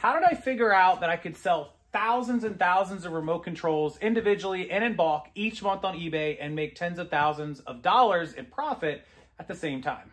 how did I figure out that I could sell thousands and thousands of remote controls individually and in bulk each month on eBay and make tens of thousands of dollars in profit at the same time?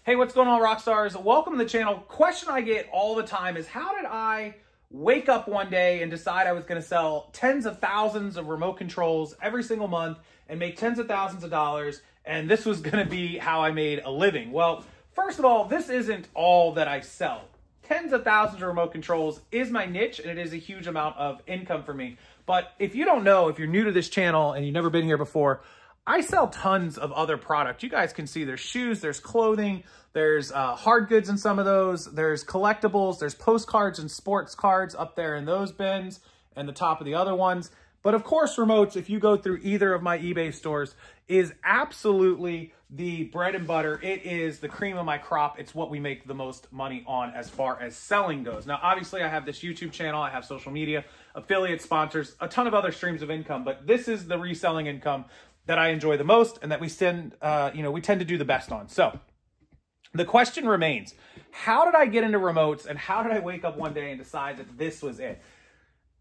Hey, what's going on, rock stars? Welcome to the channel. Question I get all the time is, how did I wake up one day and decide I was going to sell tens of thousands of remote controls every single month and make tens of thousands of dollars, and this was going to be how I made a living? Well, first of all, this isn't all that I sell. Tens of thousands of remote controls is my niche, and it is a huge amount of income for me. But if you don't know, if you're new to this channel and you've never been here before, I sell tons of other product. You guys can see there's shoes, there's clothing, there's hard goods in some of those, there's collectibles, there's postcards and sports cards up there in those bins and the top of the other ones. But of course, remotes, if you go through either of my eBay stores, is absolutely the bread and butter. It is the cream of my crop. It's what we make the most money on as far as selling goes. Now, obviously, I have this YouTube channel, I have social media, affiliate sponsors, a ton of other streams of income, but this is the reselling income that I enjoy the most and that we tend to do the best on. So the question remains, how did I get into remotes and how did I wake up one day and decide that this was it?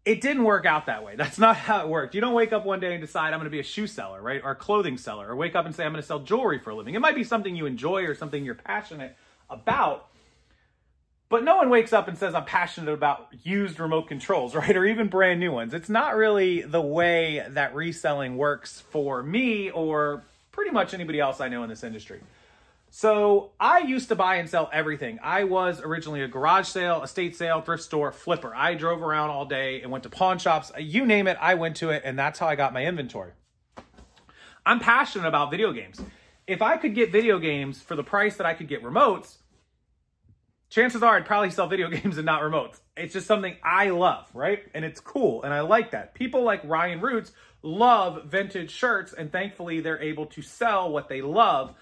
It didn't work out that way. That's not how it worked. You don't wake up one day and decide I'm going to be a shoe seller, right? Or a clothing seller, or wake up and say I'm going to sell jewelry for a living. It might be something you enjoy or something you're passionate about, but no one wakes up and says I'm passionate about used remote controls, right? Or even brand new ones. It's not really the way that reselling works for me or pretty much anybody else I know in this industry. So I used to buy and sell everything. I was originally a garage sale, estate sale, thrift store, flipper. I drove around all day and went to pawn shops. You name it, I went to it, and that's how I got my inventory. I'm passionate about video games. If I could get video games for the price that I could get remotes, chances are I'd probably sell video games and not remotes. It's just something I love, right? And it's cool, and I like that. People like Ryan Roots love vintage shirts, and thankfully they're able to sell what they love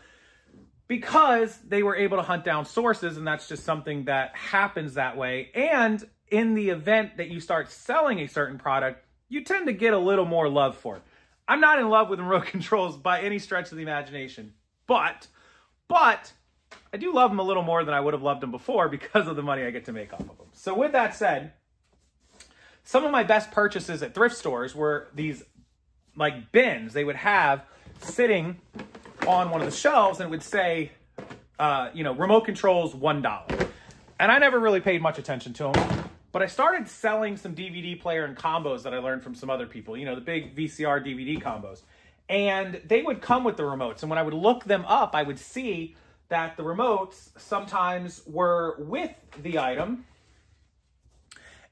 because they were able to hunt down sources, and that's just something that happens that way. And in the event that you start selling a certain product, you tend to get a little more love for it. I'm not in love with remote controls by any stretch of the imagination, but I do love them a little more than I would have loved them before because of the money I get to make off of them. So with that said, some of my best purchases at thrift stores were these like bins they would have sitting on one of the shelves, and it would say, remote controls, $1. And I never really paid much attention to them, but I started selling some DVD player and combos that I learned from some other people, the big VCR DVD combos. And they would come with the remotes. And when I would look them up, I would see that the remotes sometimes were with the item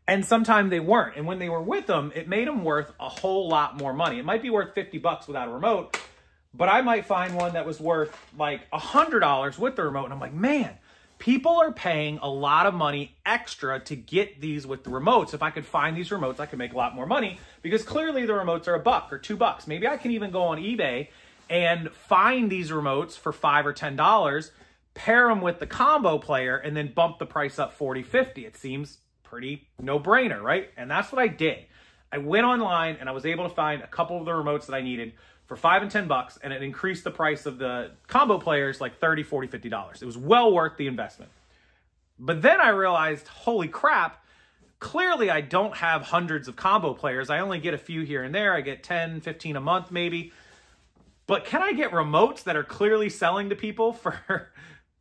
and sometimes they weren't. And when they were with them, it made them worth a whole lot more money. It might be worth $50 without a remote, but I might find one that was worth like $100 with the remote. And I'm like, man, people are paying a lot of money extra to get these with the remotes. If I could find these remotes, I could make a lot more money because clearly the remotes are $1 or $2. Maybe I can even go on eBay and find these remotes for $5 or $10, pair them with the combo player, and then bump the price up 40, 50. It seems pretty no-brainer, right? And that's what I did. I went online and I was able to find a couple of the remotes that I needed for $5 and $10, and it increased the price of the combo players like $30, $40, $50. It was well worth the investment. But then I realized, holy crap, clearly I don't have hundreds of combo players. I only get a few here and there. I get 10, 15 a month maybe. But can I get remotes that are clearly selling to people for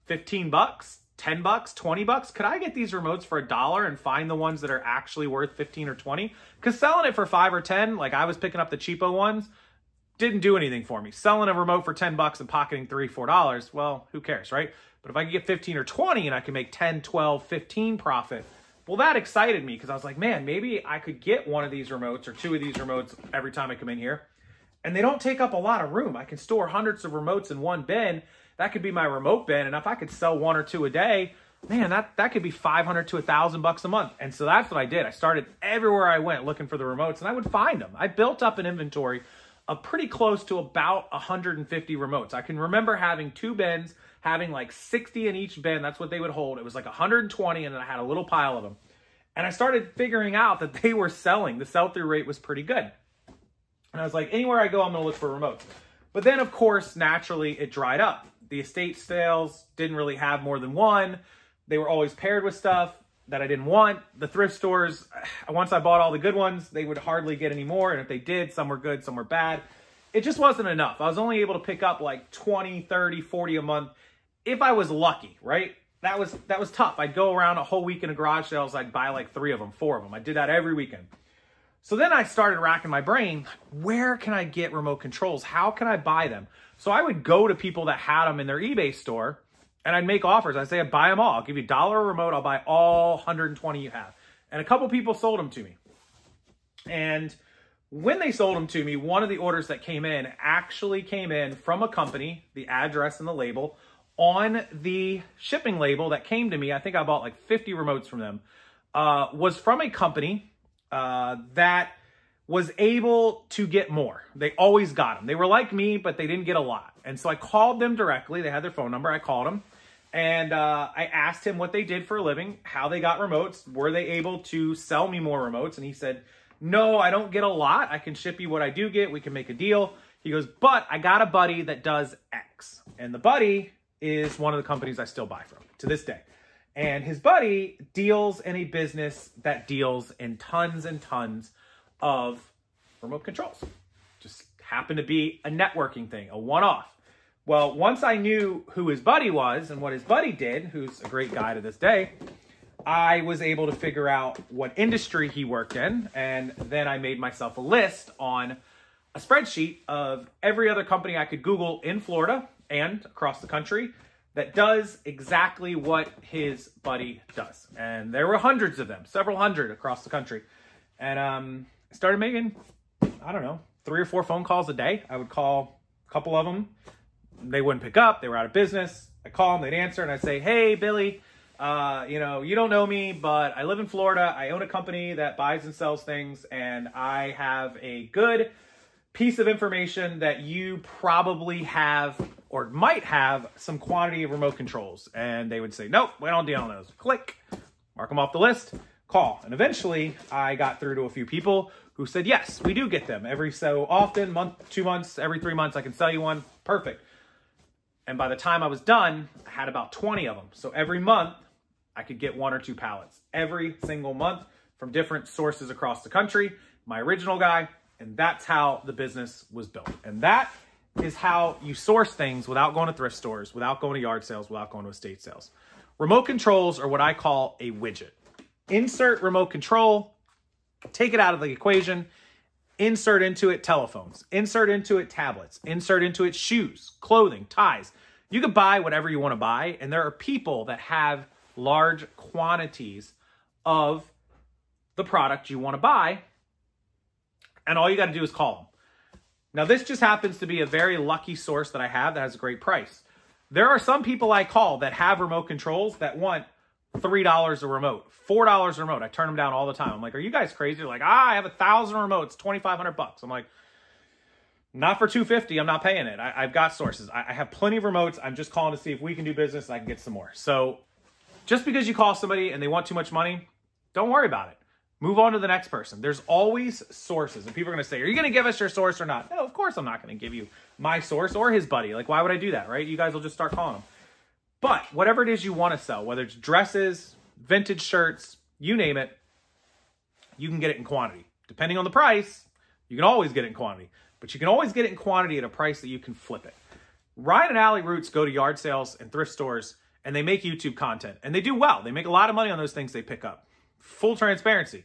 15 bucks, 10 bucks, 20 bucks? Could I get these remotes for $1 and find the ones that are actually worth 15 or 20? Because selling it for 5 or 10, like I was picking up the cheapo ones, didn't do anything for me. Selling a remote for 10 bucks and pocketing $3, $4, well, who cares, right? But if I can get 15 or 20 and I can make 10, 12, 15 profit, well, that excited me because I was like, man, maybe I could get one of these remotes or two of these remotes every time I come in here. And they don't take up a lot of room. I can store hundreds of remotes in one bin. That could be my remote bin. And if I could sell 1 or 2 a day, man, that could be $500 to $1,000 a month. And so that's what I did. I started everywhere I went looking for the remotes, and I would find them. I built up an inventory of pretty close to about 150 remotes. I can remember having 2 bins, having like 60 in each bin. That's what they would hold. It was like 120, and then I had a little pile of them. And I started figuring out that they were selling. The sell-through rate was pretty good. And I was like, anywhere I go, I'm going to look for remotes. But then, of course, naturally, it dried up. The estate sales didn't really have more than one. They were always paired with stuff that I didn't want. The thrift stores, once I bought all the good ones, they would hardly get any more. And if they did, some were good, some were bad. It just wasn't enough. I was only able to pick up like 20, 30, 40 a month if I was lucky, right? That was tough. I'd go around a whole week in a garage sales. I'd buy like 3 of them, 4 of them. I did that every weekend. So then I started racking my brain. Where can I get remote controls? How can I buy them? So I would go to people that had them in their eBay store and I'd make offers. I'd say, I'd buy them all. I'll give you $1 a remote. I'll buy all 120 you have. And a couple people sold them to me. And when they sold them to me, one of the orders that came in actually came in from a company, the address and the label. On the shipping label that came to me, I think I bought like 50 remotes from them, was from a company that was able to get more. They always got them. They were like me, but they didn't get a lot. And so I called them directly. They had their phone number. I called them and I asked him what they did for a living, how they got remotes. Were they able to sell me more remotes? And he said, no, I don't get a lot. I can ship you what I do get. We can make a deal. He goes, but I got a buddy that does X. And the buddy is one of the companies I still buy from to this day. And his buddy deals in a business that deals in tons and tons of remote controls. Just happened to be a networking thing, a one-off. Well, once I knew who his buddy was and what his buddy did, who's a great guy to this day, I was able to figure out what industry he worked in. And then I made myself a list on a spreadsheet of every other company I could Google in Florida and across the country that does exactly what his buddy does. And there were hundreds of them, several hundred across the country. And I started making, I don't know, 3 or 4 phone calls a day. I would call a couple of them. They wouldn't pick up. They were out of business. I call them, they'd answer, and I'd say, hey, Billy, you know, you don't know me, but I live in Florida. I own a company that buys and sells things, and I have a good piece of information that you probably have or might have some quantity of remote controls. And they would say, nope, we don't deal on those. Click, mark them off the list, call. And eventually I got through to a few people who said, yes, we do get them every so often, month, 2 months, every 3 months, I can sell you one. Perfect. And by the time I was done, I had about 20 of them. So every month I could get 1 or 2 pallets every single month from different sources across the country. My original guy. And that's how the business was built. And that is how you source things without going to thrift stores, without going to yard sales, without going to estate sales. Remote controls are what I call a widget. Insert remote control, take it out of the equation, insert into it telephones, insert into it tablets, insert into it shoes, clothing, ties. You can buy whatever you want to buy. And there are people that have large quantities of the product you want to buy. And all you got to do is call them. Now, this just happens to be a very lucky source that I have that has a great price. There are some people I call that have remote controls that want $3 a remote, $4 a remote. I turn them down all the time. I'm like, are you guys crazy? They're like, I have 1,000 remotes, $2,500. I'm like, not for $250. I'm not paying it. I've got sources. I have plenty of remotes. I'm just calling to see if we can do business and I can get some more. So just because you call somebody and they want too much money, don't worry about it. Move on to the next person. There's always sources. And people are going to say, are you going to give us your source or not? No, of course I'm not going to give you my source or his buddy. Like, why would I do that, right? You guys will just start calling them. But whatever it is you want to sell, whether it's dresses, vintage shirts, you name it, you can get it in quantity. Depending on the price, you can always get it in quantity. But you can always get it in quantity at a price that you can flip it. Ryan and Allie Roots go to yard sales and thrift stores, and they make YouTube content. And they do well. They make a lot of money on those things they pick up. Full transparency.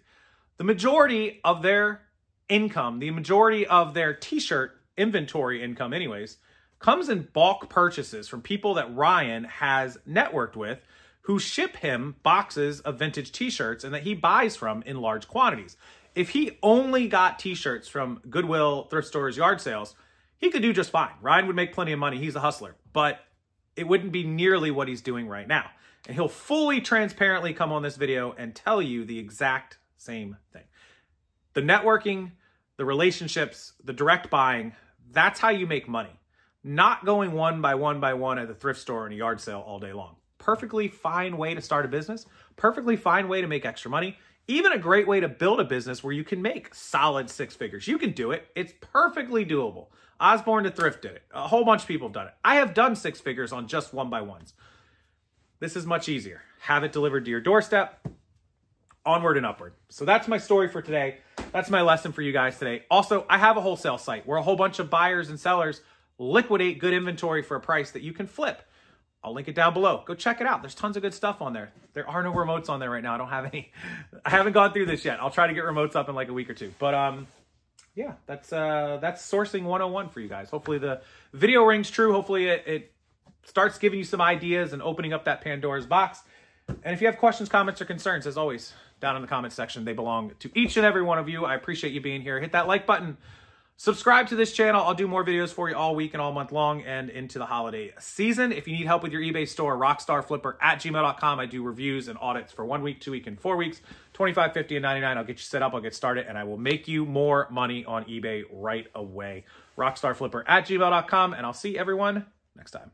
The majority of their income, the majority of their t-shirt inventory income anyways, comes in bulk purchases from people that Ryan has networked with who ship him boxes of vintage t-shirts and that he buys from in large quantities. If he only got t-shirts from Goodwill, thrift stores, yard sales, he could do just fine. Ryan would make plenty of money. He's a hustler, but it wouldn't be nearly what he's doing right now. And he'll fully transparently come on this video and tell you the exact same thing. The networking, the relationships, the direct buying, that's how you make money. Not going one by one at the thrift store and a yard sale all day long. Perfectly fine way to start a business. Perfectly fine way to make extra money. even a great way to build a business where you can make solid 6 figures. You can do it. It's perfectly doable. Osborne to Thrift did it. A whole bunch of people have done it. I have done 6 figures on just 1x1s. This is much easier. Have it delivered to your doorstep. Onward and upward. So that's my story for today. That's my lesson for you guys today. Also, I have a wholesale site where a whole bunch of buyers and sellers liquidate good inventory for a price that you can flip. I'll link it down below. Go check it out. There's tons of good stuff on there. There are no remotes on there right now. I don't have any. I haven't gone through this yet. I'll try to get remotes up in like a week or 2. But yeah, that's sourcing 101 for you guys. Hopefully the video rings true. Hopefully it starts giving you some ideas and opening up that Pandora's box. And if you have questions, comments, or concerns, as always, down in the comments section, they belong to each and every one of you. I appreciate you being here. Hit that like button. Subscribe to this channel. I'll do more videos for you all week and all month long and into the holiday season. If you need help with your eBay store, rockstarflipper@gmail.com. I do reviews and audits for 1 week, 2 week, and 4 weeks. $25, $50, and $99. I'll get you set up. I'll get started, and I will make you more money on eBay right away. rockstarflipper@gmail.com, and I'll see everyone next time.